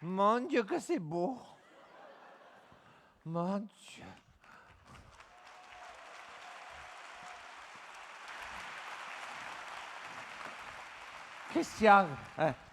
Mon Dieu, que c'est beau. Mon Dieu. Christian,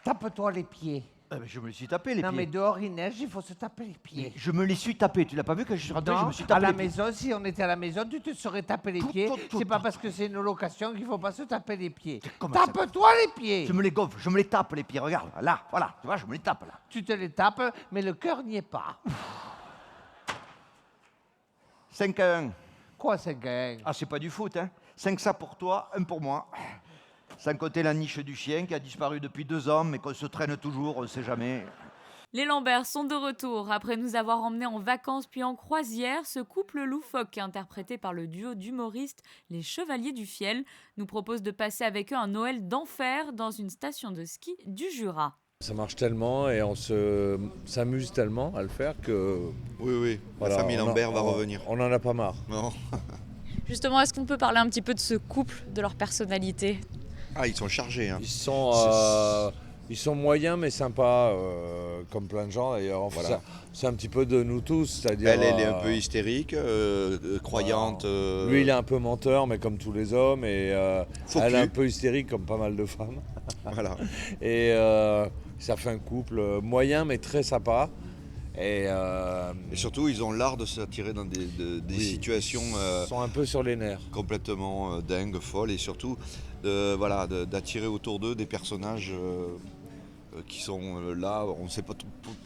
tape-toi les pieds. Je me les suis tapé les Non, pieds. mais dehors, il neige, il faut se taper les pieds. Je me les suis tapés. Tu l'as pas vu quand je suis rentré, je Non, me suis à tapé la les pieds. maison, si on était à la maison, tu te serais tapé les pieds. C'est pas parce que c'est une location qu'il faut pas se taper les pieds. Comment ça Tape-toi les pieds. Je me les gonfle, je me les tape les pieds. Regarde, là, voilà. Tu vois, je me les tape là. Tu te les tapes, mais le cœur n'y est pas. 5-1. Quoi, c'est gay? Ah, c'est pas du foot, hein. 5 ça pour toi, 1 pour moi. Sans compter la niche du chien qui a disparu depuis 2 ans, mais qu'on se traîne toujours, on sait jamais. Les Lambert sont de retour. Après nous avoir emmenés en vacances puis en croisière, ce couple loufoque, interprété par le duo d'humoristes Les Chevaliers du Fiel, nous propose de passer avec eux un Noël d'enfer dans une station de ski du Jura. Ça marche tellement et on s'amuse tellement à le faire que... Oui, voilà, la famille Lambert va revenir. On n'en a pas marre. Non. Justement, est-ce qu'on peut parler un petit peu de ce couple, de leur personnalité ? Ah, ils sont chargés. Hein. Ils sont moyens mais sympas, comme plein de gens d'ailleurs. Enfin, Voilà. c'est un petit peu de nous tous, c'est-à-dire... Elle est un peu hystérique, croyante. Lui, il est un peu menteur, mais comme tous les hommes, et elle est un peu hystérique, comme pas mal de femmes. Voilà. Et ça fait un couple moyen, mais très sympa. Et surtout, ils ont l'art de s'attirer dans des situations ils sont un peu sur les nerfs. complètement dingues, folles, et surtout d'attirer autour d'eux des personnages qui sont là. On ne sait pas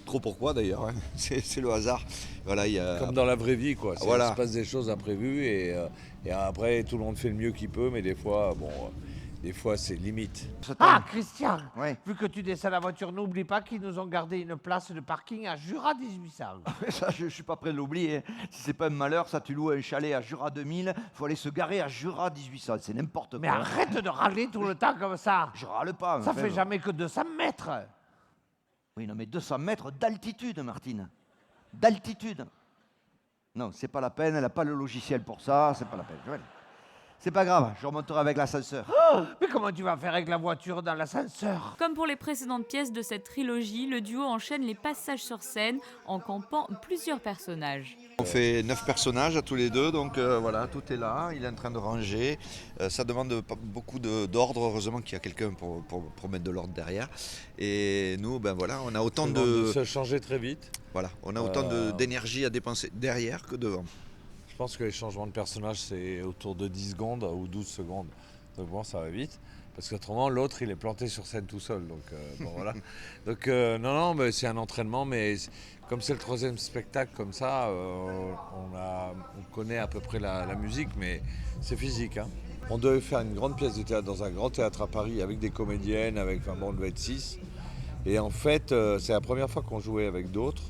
trop pourquoi d'ailleurs. Hein. C'est le hasard. Voilà, Comme dans la vraie vie, quoi. Voilà. Il se passe des choses imprévues et après tout le monde fait le mieux qu'il peut, mais des fois, des fois c'est limite. Ah, Christian, Ouais. vu que tu descends la voiture, n'oublie pas qu'ils nous ont gardé une place de parking à Jura 1800. Ça, je suis pas prêt de l'oublier. Si c'est pas un malheur, ça, tu loues un chalet à Jura 2000, faut aller se garer à Jura 1800. C'est n'importe quoi. Mais arrête de râler tout le temps comme ça. Je râle pas. Ça enfin, fait jamais que 200 mètres. Oui, non, mais 200 mètres d'altitude, Martine. D'altitude. Non, c'est pas la peine, elle n'a pas le logiciel pour ça, c'est pas la peine. Voilà. C'est pas grave, je remonterai avec l'ascenseur. Mais comment tu vas faire avec la voiture dans l'ascenseur? Comme pour les précédentes pièces de cette trilogie, le duo enchaîne les passages sur scène en campant plusieurs personnages. On fait 9 personnages à tous les deux, donc voilà, tout est là, il est en train de ranger. Ça demande beaucoup d'ordre, heureusement qu'il y a quelqu'un pour mettre de l'ordre derrière. Et nous, ben voilà, on a autant de se changer très vite. Voilà, on a autant d'énergie à dépenser derrière que devant. Je pense que les changements de personnages, c'est autour de 10 secondes ou 12 secondes. Donc bon, ça va vite. Parce qu'autrement, l'autre, il est planté sur scène tout seul. Donc bon, voilà. Donc non, mais c'est un entraînement. Mais comme c'est le 3e spectacle comme ça, on connaît à peu près la musique, mais c'est physique. Hein. On devait faire une grande pièce de théâtre dans un grand théâtre à Paris avec des comédiennes, on devait être 6. Et en fait, c'est la première fois qu'on jouait avec d'autres.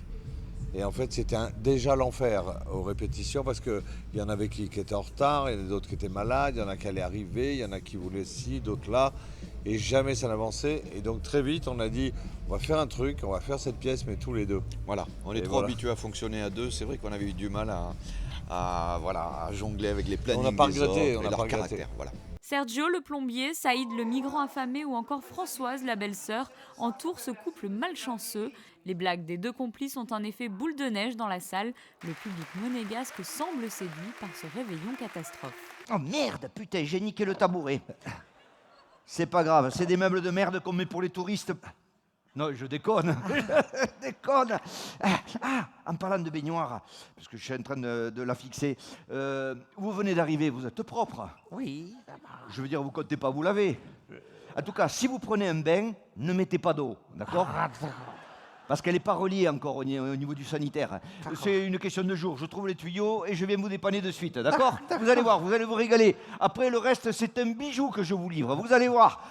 Et en fait, c'était déjà l'enfer aux répétitions parce qu'il y en avait qui étaient en retard, il y en a d'autres qui étaient malades, il y en a qui allaient arriver, il y en a qui voulaient ci, d'autres là. Et jamais ça n'avançait. Et donc très vite, on a dit, on va faire un truc, on va faire cette pièce, mais tous les deux. Voilà, on est trop habitués à fonctionner à deux. C'est vrai qu'on avait eu du mal à jongler avec les plannings. On n'a pas des regretté, autres et leur caractère. Voilà. Sergio, le plombier, Saïd, le migrant affamé ou encore Françoise, la belle-sœur, entourent ce couple malchanceux. Les blagues des deux complices ont un effet boule de neige dans la salle. Le public monégasque semble séduit par ce réveillon catastrophe. Oh merde, putain, j'ai niqué le tabouret. C'est pas grave, c'est des meubles de merde qu'on met pour les touristes. Non, je déconne. Je déconne. En parlant de baignoire, parce que je suis en train de la fixer, vous venez d'arriver, vous êtes propre. Oui, ça va. Je veux dire, vous comptez pas vous laver. En tout cas, si vous prenez un bain, ne mettez pas d'eau, d'accord? Ah, d'accord. Parce qu'elle n'est pas reliée encore au niveau du sanitaire. C'est une question de jour. Je trouve les tuyaux et je viens vous dépanner de suite, d'accord? Vous allez voir, vous allez vous régaler. Après, le reste, c'est un bijou que je vous livre. Vous allez voir.